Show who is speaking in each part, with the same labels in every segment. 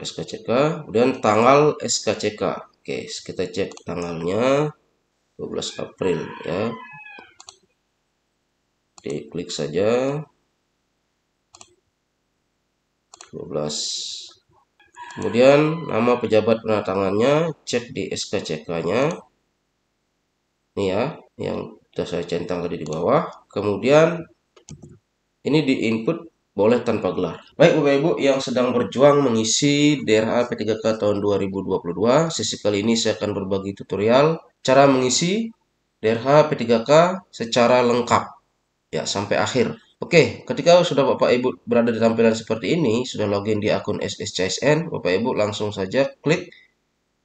Speaker 1: SKCK, kemudian tanggal SKCK. Oke, kita cek tanggalnya 12 April ya. Diklik saja 12. Kemudian nama pejabat penatangannya, cek di SKCK-nya. Ini ya, yang sudah saya centang tadi di bawah. Kemudian ini di input boleh tanpa gelar. Baik Bapak Ibu yang sedang berjuang mengisi DRH P3K tahun 2022, sesi kali ini saya akan berbagi tutorial cara mengisi DRH P3K secara lengkap ya sampai akhir. Oke, ketika sudah Bapak Ibu berada di tampilan seperti ini, sudah login di akun SSCSN, Bapak Ibu langsung saja klik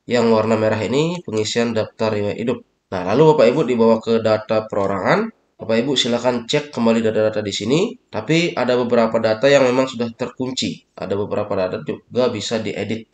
Speaker 1: yang warna merah ini, pengisian daftar riwayat hidup. Nah, lalu Bapak Ibu dibawa ke data perorangan. Bapak Ibu silakan cek kembali data-data di sini, tapi ada beberapa data yang memang sudah terkunci. Ada beberapa data juga bisa diedit.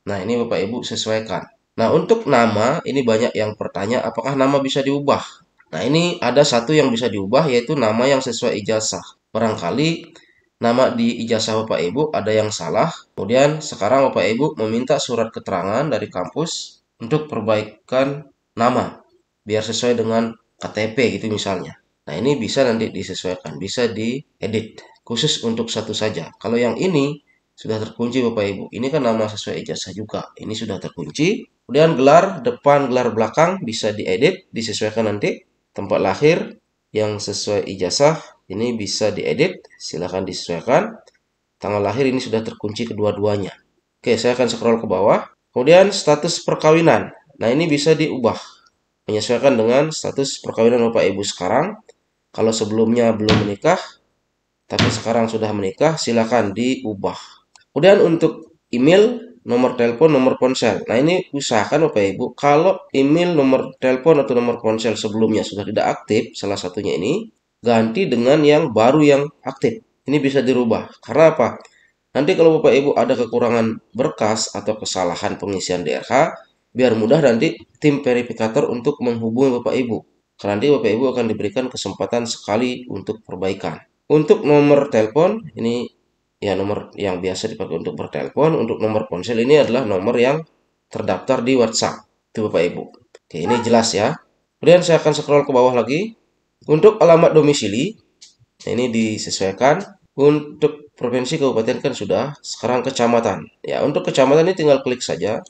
Speaker 1: Nah, ini Bapak Ibu sesuaikan. Nah, untuk nama, ini banyak yang bertanya apakah nama bisa diubah. Nah, ini ada satu yang bisa diubah, yaitu nama yang sesuai ijazah. Barangkali nama di ijazah Bapak Ibu ada yang salah. Kemudian sekarang Bapak Ibu meminta surat keterangan dari kampus untuk perbaikan nama, biar sesuai dengan KTP gitu misalnya. Nah, ini bisa nanti disesuaikan, bisa diedit. Khusus untuk satu saja. Kalau yang ini sudah terkunci Bapak Ibu. Ini kan nama sesuai ijazah juga. Ini sudah terkunci. Kemudian gelar depan, gelar belakang bisa diedit, disesuaikan nanti. Tempat lahir yang sesuai ijazah ini bisa diedit, silahkan disesuaikan. Tanggal lahir ini sudah terkunci kedua-duanya. Oke, saya akan scroll ke bawah. Kemudian status perkawinan. Nah, ini bisa diubah. Menyesuaikan dengan status perkawinan Bapak Ibu sekarang. Kalau sebelumnya belum menikah, tapi sekarang sudah menikah, silakan diubah. Kemudian untuk email, nomor telepon, nomor ponsel. Nah, ini usahakan Bapak Ibu, kalau email, nomor telepon, atau nomor ponsel sebelumnya sudah tidak aktif, salah satunya ini, ganti dengan yang baru yang aktif. Ini bisa dirubah. Karena apa? Nanti kalau Bapak Ibu ada kekurangan berkas atau kesalahan pengisian DRH, biar mudah nanti tim verifikator untuk menghubungi Bapak Ibu. Karena nanti Bapak Ibu akan diberikan kesempatan sekali untuk perbaikan. Untuk nomor telepon, ini ya nomor yang biasa dipakai untuk bertelepon. Untuk nomor ponsel ini adalah nomor yang terdaftar di WhatsApp. Itu Bapak Ibu. Oke, ini jelas ya. Kemudian saya akan scroll ke bawah lagi. Untuk alamat domisili, ini disesuaikan. Untuk provinsi kabupaten kan sudah. Sekarang kecamatan. Ya, untuk kecamatan ini tinggal klik saja.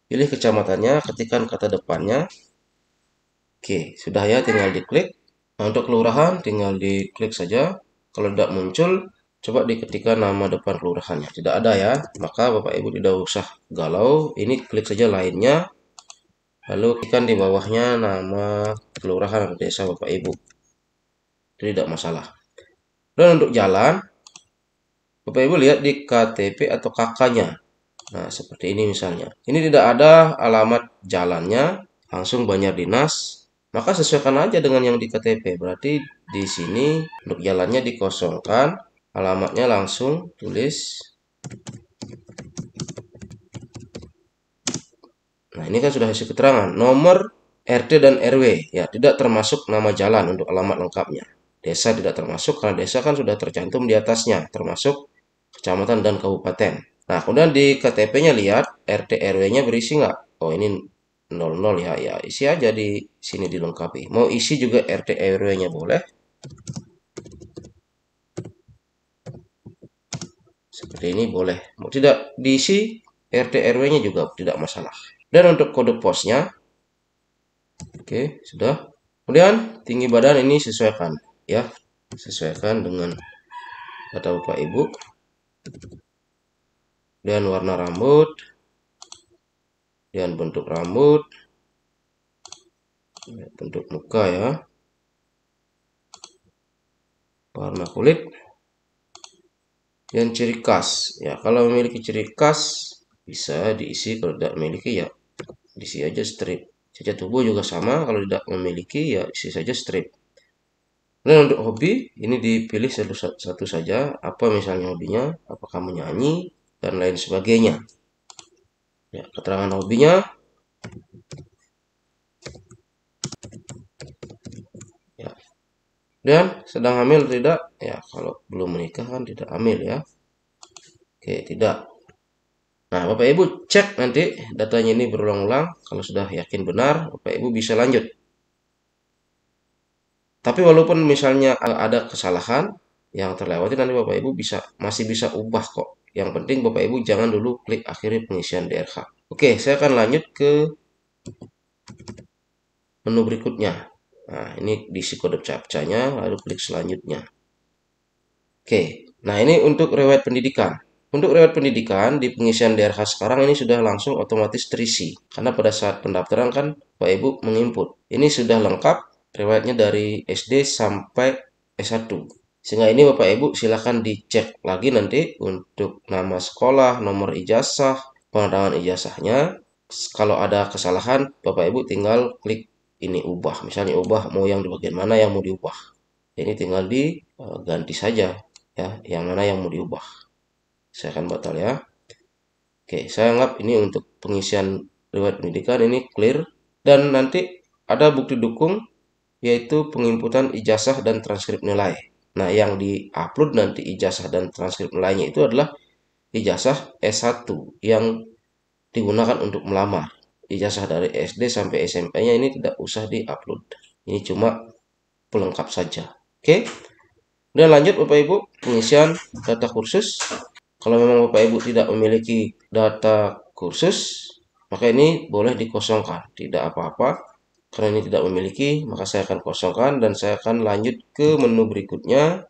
Speaker 1: Pilih kecamatannya, ketikkan kata depannya. Oke, sudah ya, tinggal diklik. Nah, untuk kelurahan tinggal diklik saja. Kalau tidak muncul, coba diketikkan nama depan kelurahannya. Tidak ada ya, maka Bapak Ibu tidak usah galau. Ini klik saja lainnya. Lalu ketikkan di bawahnya nama kelurahan atau desa Bapak Ibu. Tidak masalah. Dan untuk jalan, Bapak Ibu lihat di KTP atau KK-nya. Nah, seperti ini misalnya. Ini tidak ada alamat jalannya, langsung Banjar Dinas. Maka sesuaikan aja dengan yang di KTP. Berarti di sini untuk jalannya dikosongkan, alamatnya langsung tulis. Nah, ini kan sudah isi keterangan. Nomor RT dan RW ya tidak termasuk nama jalan untuk alamat lengkapnya. Desa tidak termasuk karena desa kan sudah tercantum di atasnya, termasuk kecamatan dan kabupaten. Nah, kemudian di KTP-nya lihat RT RW-nya berisi nggak? Oh, ini 00 ya. Ya, isi aja di sini dilengkapi. Mau isi juga RT RW-nya boleh. Seperti ini boleh. Mau tidak diisi RT RW-nya juga tidak masalah. Dan untuk kode posnya, oke, sudah. Kemudian tinggi badan ini sesuaikan ya. Sesuaikan dengan data Bapak Ibu. Dan warna rambut. Dan bentuk rambut. Bentuk muka ya. Warna kulit. Dan ciri khas. Ya, kalau memiliki ciri khas bisa diisi, kalau tidak memiliki ya diisi aja strip. Cacat tubuh juga sama, kalau tidak memiliki ya isi saja strip. Dan untuk hobi ini dipilih satu saja, apa misalnya hobinya, apakah menyanyi dan lain sebagainya. Ya, keterangan hobinya. Ya. Dan sedang hamil tidak? Ya, kalau belum menikah kan tidak hamil ya. Oke, tidak. Nah, Nah, Bapak Ibu cek nanti datanya ini berulang-ulang. Kalau sudah yakin benar, Bapak Ibu bisa lanjut. Tapi walaupun misalnya ada kesalahan yang terlewati, nanti Bapak Ibu masih bisa ubah kok. Yang penting Bapak Ibu jangan dulu klik akhiri pengisian DRH. Oke, saya akan lanjut ke menu berikutnya. Nah, ini diisi kode captcha-nya, lalu klik selanjutnya. Oke, nah ini untuk riwayat pendidikan. Untuk riwayat pendidikan di pengisian DRH sekarang ini sudah langsung otomatis terisi. Karena pada saat pendaftaran kan Pak Ibu menginput. Ini sudah lengkap riwayatnya dari SD sampai S1. Sehingga ini Bapak Ibu silahkan dicek lagi nanti untuk nama sekolah, nomor ijazah, penandatangan ijazahnya. Kalau ada kesalahan, Bapak Ibu tinggal klik ini ubah. Misalnya ubah mau yang di bagian mana yang mau diubah. Ini tinggal diganti saja ya, yang mana yang mau diubah. Saya akan batal ya. Oke, saya anggap ini untuk pengisian riwayat pendidikan ini clear. Dan nanti ada bukti dukung yaitu penginputan ijazah dan transkrip nilai. Nah, yang di-upload nanti ijazah dan transkrip nilainya itu adalah ijazah S1 yang digunakan untuk melamar. Ijazah dari SD sampai SMP-nya ini tidak usah di-upload. Ini cuma pelengkap saja. Oke. Dan lanjut Bapak Ibu, pengisian data kursus. Kalau memang Bapak Ibu tidak memiliki data kursus, maka ini boleh dikosongkan. Tidak apa-apa. Karena ini tidak memiliki, maka saya akan kosongkan dan saya akan lanjut ke menu berikutnya,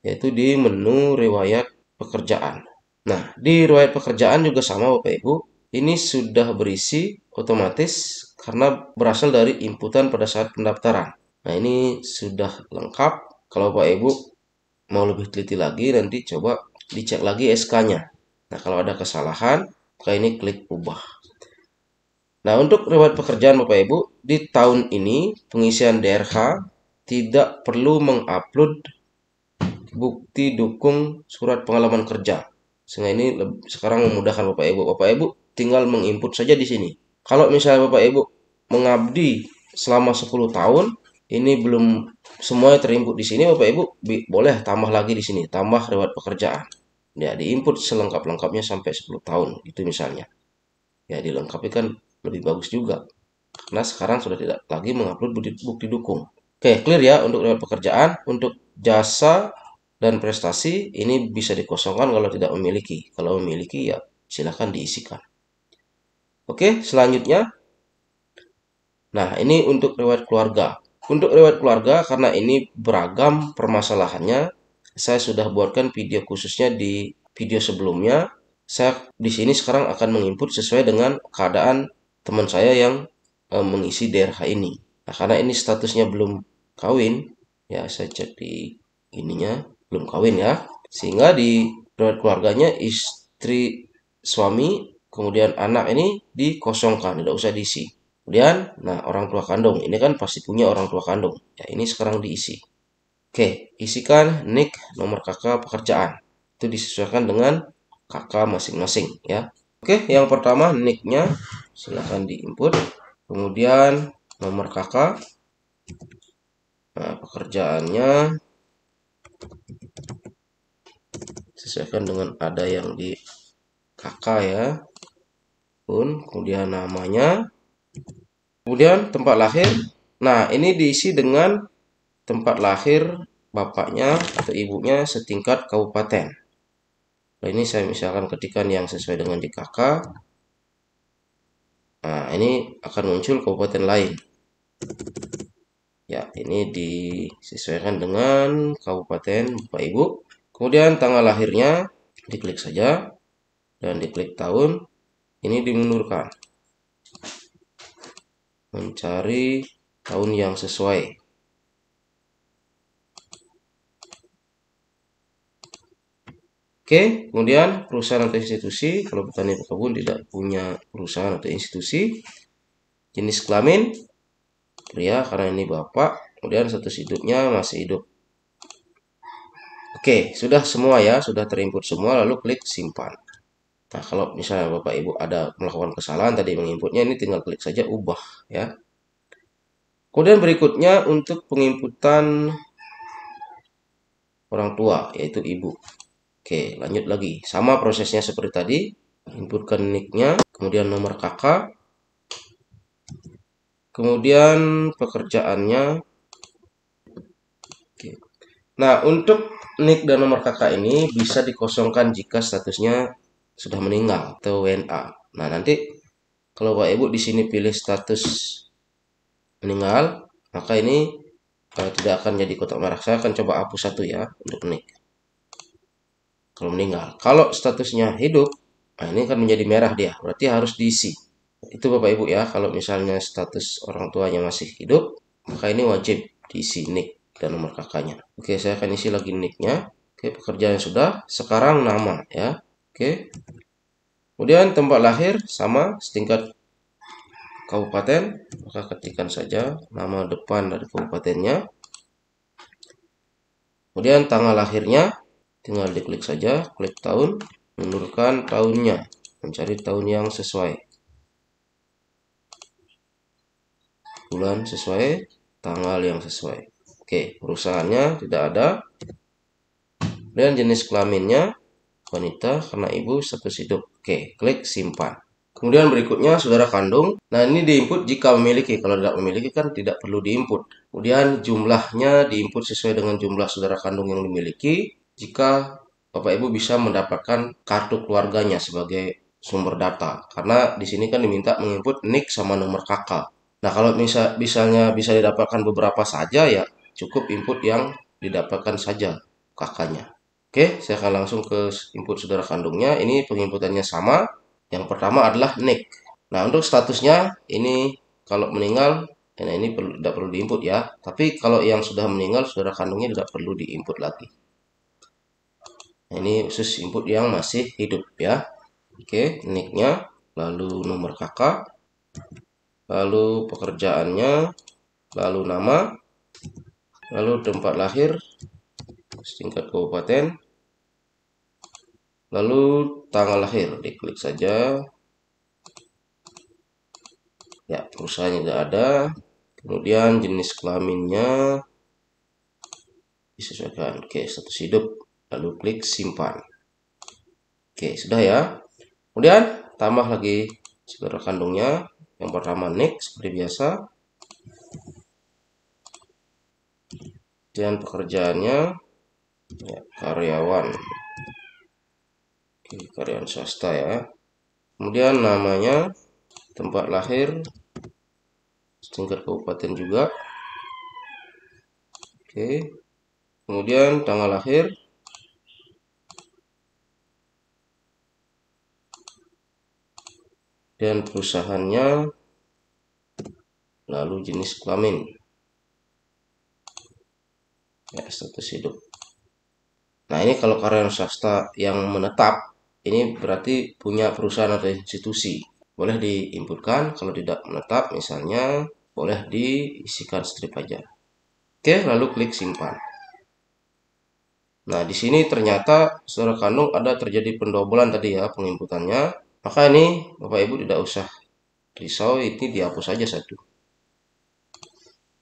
Speaker 1: yaitu di menu riwayat pekerjaan. Nah, di riwayat pekerjaan juga sama Bapak Ibu. Ini sudah berisi otomatis karena berasal dari inputan pada saat pendaftaran. Nah, ini sudah lengkap. Kalau Bapak Ibu mau lebih teliti lagi, nanti coba dicek lagi SK-nya. Nah, kalau ada kesalahan, maka ini klik ubah. Nah, untuk riwayat pekerjaan Bapak Ibu, di tahun ini pengisian DRH tidak perlu mengupload bukti dukung surat pengalaman kerja. Sehingga ini sekarang memudahkan Bapak Ibu. Bapak Ibu tinggal menginput saja di sini. Kalau misalnya Bapak Ibu mengabdi selama 10 tahun, ini belum semuanya terinput di sini, Bapak Ibu boleh tambah lagi di sini, tambah riwayat pekerjaan. Ya, diinput selengkap-lengkapnya sampai 10 tahun, itu misalnya. Ya, dilengkapi kan lebih bagus juga. Karena sekarang sudah tidak lagi mengupload bukti dukung. Oke, clear ya untuk riwayat pekerjaan. Untuk jasa dan prestasi, ini bisa dikosongkan kalau tidak memiliki. Kalau memiliki, ya silahkan diisikan. Oke, selanjutnya. Nah, ini untuk riwayat keluarga. Untuk riwayat keluarga, karena ini beragam permasalahannya, saya sudah buatkan video khususnya di video sebelumnya. Saya di sini sekarang akan menginput sesuai dengan keadaan teman saya yang mengisi DRH ini. Nah, karena ini statusnya belum kawin, ya saya cek di ininya, belum kawin ya. Sehingga di riwayat keluarganya istri, suami, kemudian anak ini dikosongkan, tidak usah diisi. Kemudian, nah orang tua kandung, ini kan pasti punya orang tua kandung. Ya, ini sekarang diisi. Oke, isikan NIK nomor KK pekerjaan. Itu disesuaikan dengan KK masing-masing ya. Oke, yang pertama NIK-nya silahkan diinput. Kemudian nomor KK. Nah, pekerjaannya sesuaikan dengan ada yang di KK ya. Kemudian namanya. Kemudian tempat lahir. Nah, ini diisi dengan tempat lahir bapaknya atau ibunya setingkat kabupaten. Nah, ini saya misalkan ketikkan yang sesuai dengan di KK. Nah, ini akan muncul kabupaten lain. Ya, ini disesuaikan dengan kabupaten Bapak Ibu. Kemudian tanggal lahirnya diklik saja dan diklik tahun. Ini dimundurkan. Mencari tahun yang sesuai. Oke, kemudian perusahaan atau institusi. Kalau petani pekebun tidak punya perusahaan atau institusi. Jenis kelamin pria karena ini bapak. Kemudian status hidupnya masih hidup. Oke, sudah semua ya, sudah terinput semua. Lalu klik simpan. Nah, kalau misalnya Bapak Ibu ada melakukan kesalahan tadi menginputnya, ini tinggal klik saja ubah ya. Kemudian berikutnya untuk penginputan orang tua, yaitu ibu. Oke, lanjut lagi. Sama prosesnya seperti tadi. inputkan nicknya, kemudian nomor kakak, kemudian pekerjaannya. Oke. Nah, untuk nick dan nomor kakak ini bisa dikosongkan jika statusnya sudah meninggal atau WNA. Nah, nanti kalau Bapak Ibu di sini pilih status meninggal, maka ini tidak akan jadi kotak merah. Saya akan coba hapus satu ya untuk nick. Kalau meninggal, kalau statusnya hidup, nah ini akan menjadi merah dia, berarti harus diisi. Itu Bapak Ibu ya, kalau misalnya status orang tuanya masih hidup, maka ini wajib diisi nick dan nomor kakaknya. Oke, saya akan isi lagi nicknya. Oke, pekerjaan sudah. Sekarang nama ya. Oke. Kemudian tempat lahir sama setingkat kabupaten, maka ketikkan saja nama depan dari kabupatennya. Kemudian tanggal lahirnya, tinggal diklik saja, klik tahun, menurunkan tahunnya, mencari tahun yang sesuai. Bulan sesuai, tanggal yang sesuai. Oke, perusahaannya tidak ada. Dan jenis kelaminnya wanita karena ibu status hidup. Oke, klik simpan. Kemudian berikutnya saudara kandung. Nah, ini diinput jika memiliki. Kalau tidak memiliki kan tidak perlu diinput. Kemudian jumlahnya diinput sesuai dengan jumlah saudara kandung yang dimiliki. Jika Bapak Ibu bisa mendapatkan kartu keluarganya sebagai sumber data. Karena di sini kan diminta menginput nick sama nomor kakak. Nah, kalau misalnya bisa didapatkan beberapa saja ya cukup input yang didapatkan saja kakaknya. Oke, saya akan langsung ke input saudara kandungnya. Ini penginputannya sama. Yang pertama adalah nick. Nah, untuk statusnya ini kalau meninggal, nah ini tidak perlu diinput ya. Tapi kalau yang sudah meninggal, saudara kandungnya tidak perlu diinput lagi. Nah, ini khusus input yang masih hidup ya. Oke, nicknya, lalu nomor kakak, lalu pekerjaannya, lalu nama, lalu tempat lahir, setingkat kabupaten, lalu tanggal lahir, diklik saja. Ya, perusahaannya tidak ada. Kemudian jenis kelaminnya disesuaikan. Oke, status hidup. Lalu klik simpan. Oke, sudah ya. Kemudian tambah lagi saudara kandungnya. Yang pertama nick seperti biasa. Dan pekerjaannya ya, karyawan. Oke, karyawan swasta ya. Kemudian namanya, tempat lahir, tingkat kabupaten juga. Oke. Kemudian tanggal lahir, dan perusahaannya, lalu jenis kelamin, ya, status hidup. Nah, ini kalau karyawan swasta yang menetap, ini berarti punya perusahaan atau institusi. Boleh diinputkan, kalau tidak menetap misalnya, boleh diisikan strip aja. Oke, lalu klik simpan. Nah, di sini ternyata saudara kandung ada terjadi pendobolan tadi ya penginputannya. Maka ini Bapak Ibu tidak usah risau, ini dihapus saja satu.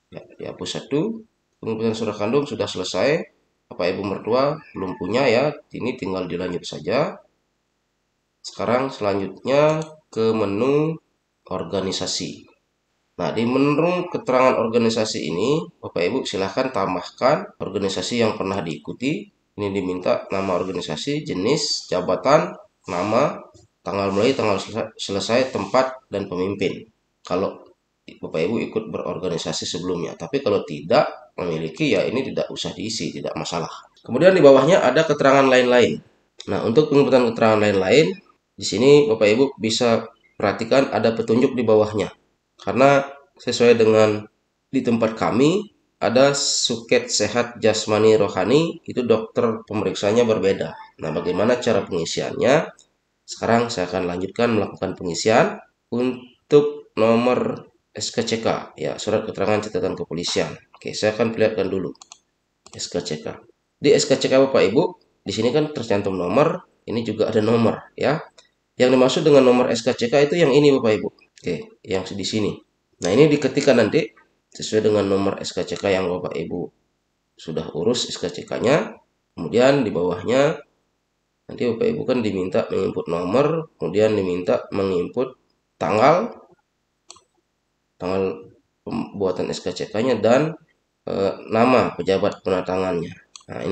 Speaker 1: Ya, dihapus satu. Penginputan saudara kandung sudah selesai. Bapak Ibu mertua belum punya ya, ini tinggal dilanjut saja. Sekarang selanjutnya ke menu organisasi. Nah, di menu keterangan organisasi ini, Bapak Ibu silahkan tambahkan organisasi yang pernah diikuti. Ini diminta nama organisasi, jenis, jabatan, nama, tanggal mulai, tanggal selesai, tempat, dan pemimpin. Kalau Bapak Ibu ikut berorganisasi sebelumnya. Tapi kalau tidak memiliki, ya ini tidak usah diisi, tidak masalah. Kemudian di bawahnya ada keterangan lain-lain. Nah, untuk penginputan keterangan lain-lain, di sini Bapak Ibu bisa perhatikan ada petunjuk di bawahnya. Karena sesuai dengan di tempat kami, ada suket sehat jasmani rohani, itu dokter pemeriksanya berbeda. Nah, bagaimana cara pengisiannya? Sekarang saya akan lanjutkan melakukan pengisian untuk nomor SKCK, ya, surat keterangan catatan kepolisian. Oke, saya akan perlihatkan dulu SKCK. Di SKCK Bapak Ibu, di sini kan tercantum nomor, ini juga ada nomor, ya. Yang dimaksud dengan nomor SKCK itu yang ini Bapak Ibu. Oke, yang di sini. Nah, ini diketikkan nanti sesuai dengan nomor SKCK yang Bapak Ibu sudah urus SKCK-nya. Kemudian di bawahnya Nanti Bapak Ibu kan diminta menginput nomor, kemudian diminta menginput tanggal pembuatan SKCK-nya dan nama pejabat penatangannya. Nah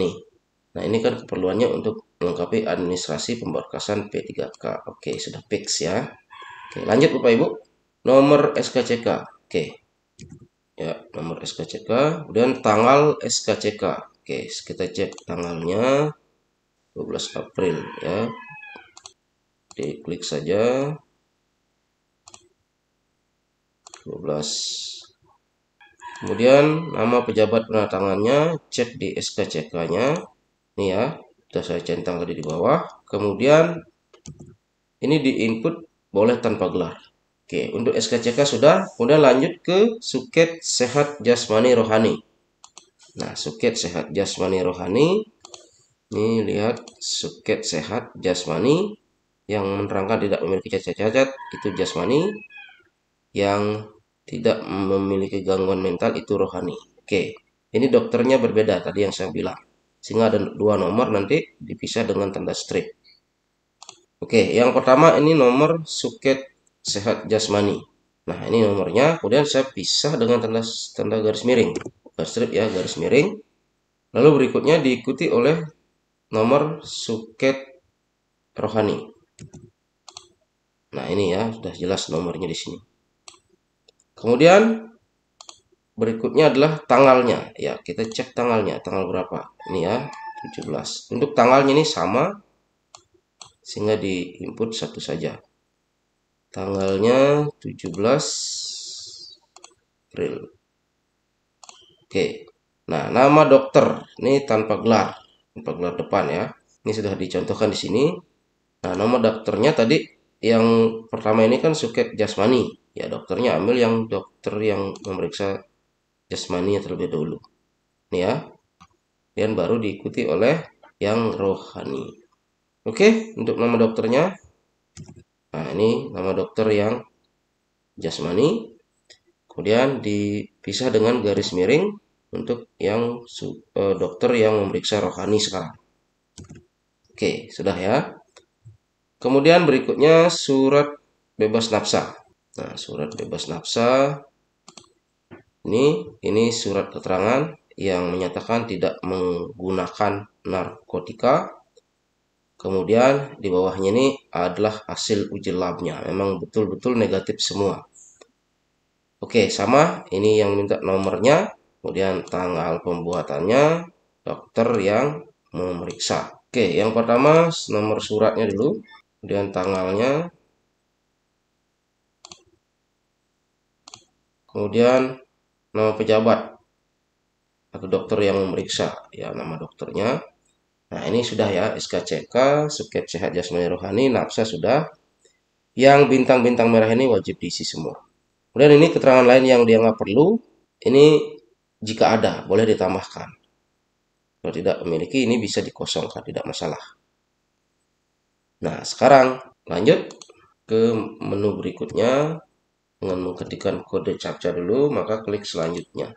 Speaker 1: ini kan keperluannya untuk melengkapi administrasi pemberkasan P3K. Oke, sudah fix ya. Oke, lanjut Bapak Ibu. Nomor SKCK. Oke. Ya, nomor SKCK, kemudian tanggal SKCK. Oke, kita cek tanggalnya 12 April ya. Diklik saja 12. Kemudian nama pejabat penatangannya, cek di SKCK-nya. Ini ya, sudah saya centang tadi di bawah. Kemudian ini diinput boleh tanpa gelar. Oke, untuk SKCK sudah. Kemudian lanjut ke suket sehat jasmani rohani. Nah, suket sehat jasmani rohani. Ini lihat suket sehat jasmani yang menerangkan tidak memiliki cacat-cacat itu jasmani, yang tidak memiliki gangguan mental itu rohani. Oke, ini dokternya berbeda tadi yang saya bilang. Sehingga ada dua nomor nanti dipisah dengan tanda strip. Oke, yang pertama ini nomor suket sehat jasmani. Nah, ini nomornya. Kemudian saya pisah dengan tanda garis miring. Garis strip ya, garis miring. Lalu berikutnya diikuti oleh nomor suket rohani. Nah, ini ya, sudah jelas nomornya di sini. Kemudian berikutnya adalah tanggalnya. Ya, kita cek tanggalnya, tanggal berapa. Ini ya, 17. Untuk tanggalnya ini sama, sehingga diinput satu saja. Tanggalnya 17 April. Oke. Nah, nama dokter ini tanpa gelar depan ya. Ini sudah dicontohkan di sini. Nah, nama dokternya tadi yang pertama ini kan suket jasmani. Ya, dokternya ambil yang dokter yang memeriksa jasmani terlebih dahulu. Ini ya. Dan baru diikuti oleh yang rohani. Oke, untuk nama dokternya. Nah, ini nama dokter yang jasmani. Kemudian dipisah dengan garis miring untuk yang dokter yang memeriksa rohani sekarang. Oke, sudah ya. Kemudian berikutnya surat bebas nafsa. Nah, surat bebas nafsa ini surat keterangan yang menyatakan tidak menggunakan narkotika. Kemudian di bawahnya ini adalah hasil uji labnya. Memang betul-betul negatif semua. Oke, sama. Ini yang minta nomornya. Kemudian tanggal pembuatannya, dokter yang memeriksa. Oke, yang pertama nomor suratnya dulu. Kemudian tanggalnya. Kemudian nama pejabat atau dokter yang memeriksa. Ya, nama dokternya. Nah, ini sudah ya, SKCK, suket sehat jasmani rohani, nafsa sudah. Yang bintang-bintang merah ini wajib diisi semua. Kemudian ini keterangan lain yang dianggap perlu, ini jika ada, boleh ditambahkan. Kalau tidak memiliki, ini bisa dikosongkan, tidak masalah. Nah, sekarang lanjut ke menu berikutnya. Dengan mengetikkan kode captcha dulu, maka klik selanjutnya.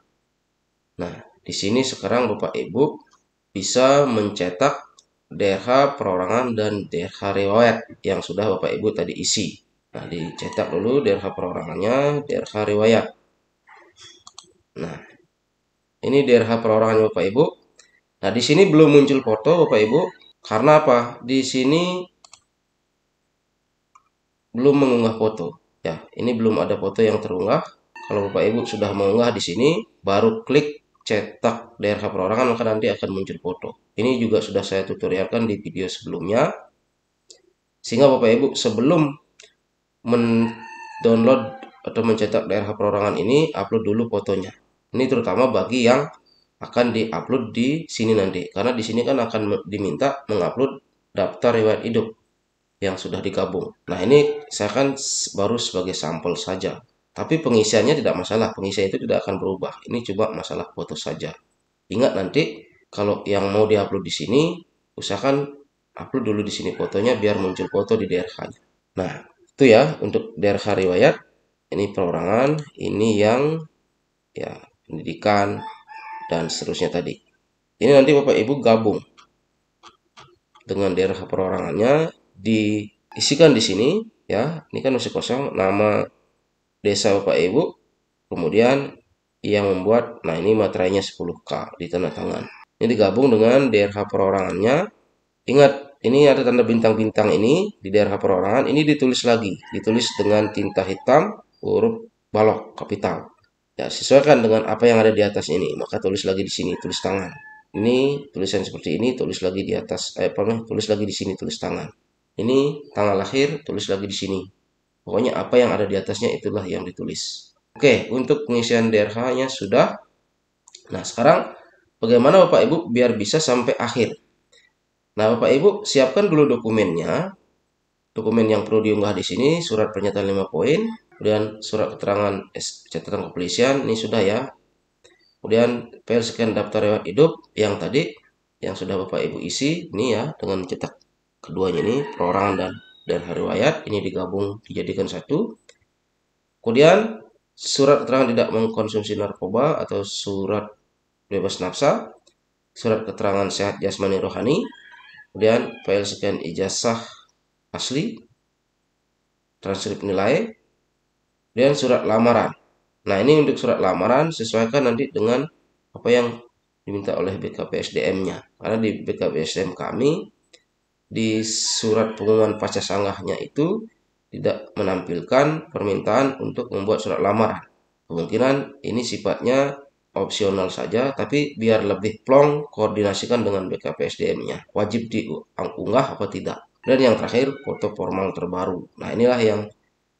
Speaker 1: Nah, di sini sekarang Bapak Ibu bisa mencetak DRH perorangan dan DRH riwayat yang sudah Bapak Ibu tadi isi. Nah, dicetak dulu DRH perorangannya, DRH riwayat. Nah, ini DRH perorangan Bapak Ibu. Nah, di sini belum muncul foto Bapak Ibu. Karena apa? Di sini belum mengunggah foto. Ya, ini belum ada foto yang terunggah. Kalau Bapak Ibu sudah mengunggah di sini, baru klik cetak DRH perorangan, maka nanti akan muncul foto. Ini juga sudah saya tutorialkan di video sebelumnya. Sehingga Bapak Ibu sebelum mendownload atau mencetak DRH perorangan ini, upload dulu fotonya. Ini terutama bagi yang akan diupload di sini nanti. Karena di sini kan akan diminta mengupload daftar riwayat hidup yang sudah digabung. Nah, ini saya kan baru sebagai sampel saja. Tapi pengisiannya tidak masalah. Pengisian itu tidak akan berubah. Ini cuma masalah foto saja. Ingat nanti kalau yang mau diupload di sini, usahakan upload dulu di sini fotonya biar muncul foto di DRH-nya. Nah, itu ya untuk DRH riwayat. Ini perorangan, ini yang ya pendidikan dan seterusnya tadi. Ini nanti Bapak Ibu gabung. dengan daerah perorangannya diisikan di sini ya. Ini kan masih kosong, nama desa Bapak Ibu, kemudian yang membuat, nah ini materainya 10K di tanda tangan. Ini digabung dengan daerah perorangannya. Ingat, ini ada tanda bintang-bintang ini di daerah perorangan, ini ditulis lagi, ditulis dengan tinta hitam, huruf balok kapital. Ya, sesuaikan dengan apa yang ada di atas ini, maka tulis lagi di sini, tulis tangan. Ini tulisan seperti ini, tulis lagi di atas, tulis lagi di sini, tulis tangan. Ini tanggal lahir, tulis lagi di sini. Pokoknya apa yang ada di atasnya itulah yang ditulis. Oke, untuk pengisian DRH-nya sudah. Nah, sekarang bagaimana Bapak Ibu biar bisa sampai akhir? Nah, Bapak Ibu siapkan dulu dokumennya. Dokumen yang perlu diunggah di sini, surat pernyataan 5 poin, kemudian surat keterangan catatan kepolisian, ini sudah ya. Kemudian file scan daftar riwayat hidup yang tadi, yang sudah Bapak Ibu isi, ini ya, dengan cetak keduanya ini, perorangan dan riwayat, ini digabung dijadikan satu. Kemudian surat keterangan tidak mengkonsumsi narkoba atau surat bebas nafsa, surat keterangan sehat jasmani rohani, kemudian file scan ijazah asli, transkrip nilai, dan surat lamaran. Nah, ini untuk surat lamaran sesuaikan nanti dengan apa yang diminta oleh BKPSDM-nya. Karena di BKPSDM kami, di surat pengumuman pasca sanggahnya itu tidak menampilkan permintaan untuk membuat surat lamaran. Kemungkinan ini sifatnya opsional saja, tapi biar lebih plong koordinasikan dengan BKPSDM-nya. Wajib diunggah apa tidak. Dan yang terakhir, foto formal terbaru. Nah, inilah yang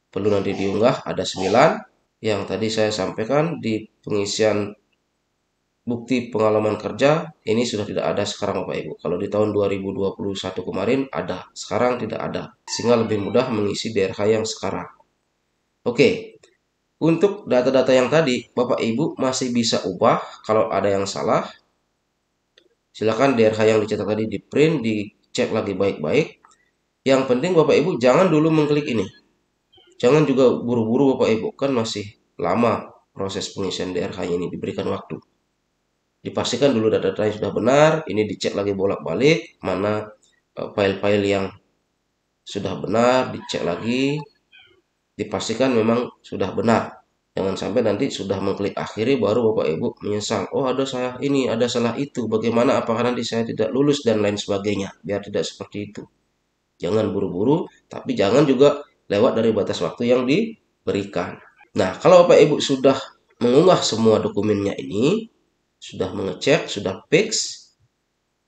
Speaker 1: perlu nanti diunggah, ada 9 yang tadi saya sampaikan di pengisian bukti pengalaman kerja. Ini sudah tidak ada sekarang Bapak Ibu. Kalau di tahun 2021 kemarin ada, sekarang tidak ada, sehingga lebih mudah mengisi DRH yang sekarang. Oke, untuk data-data yang tadi Bapak Ibu masih bisa ubah. Kalau ada yang salah, silakan DRH yang dicetak tadi di print, dicek lagi baik-baik. Yang penting Bapak Ibu jangan dulu mengklik ini. Jangan juga buru-buru Bapak Ibu, kan masih lama proses pengisian DRH-nya ini, diberikan waktu. Dipastikan dulu data-data yang sudah benar, ini dicek lagi bolak-balik, mana file-file yang sudah benar, dicek lagi, dipastikan memang sudah benar. Jangan sampai nanti sudah mengklik akhiri baru Bapak Ibu menyesal, oh ada salah ini, ada salah itu, bagaimana apakah nanti saya tidak lulus dan lain sebagainya. Biar tidak seperti itu. Jangan buru-buru, tapi jangan juga lewat dari batas waktu yang diberikan. Nah, kalau Bapak Ibu sudah mengunggah semua dokumennya ini, sudah mengecek, sudah fix,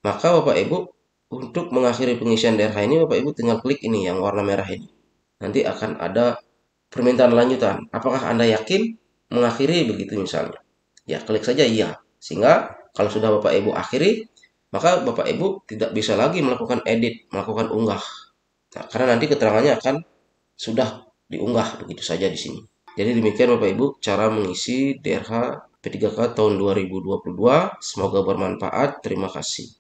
Speaker 1: maka Bapak Ibu untuk mengakhiri pengisian DRH ini, Bapak Ibu tinggal klik ini yang warna merah ini. Nanti akan ada permintaan lanjutan. Apakah Anda yakin mengakhiri begitu misalnya? Ya, klik saja iya. Sehingga kalau sudah Bapak Ibu akhiri, maka Bapak Ibu tidak bisa lagi melakukan edit, melakukan unggah. Nah, karena nanti keterangannya akan sudah diunggah begitu saja di sini. Jadi demikian Bapak Ibu cara mengisi DRH P3K tahun 2022. Semoga bermanfaat. Terima kasih.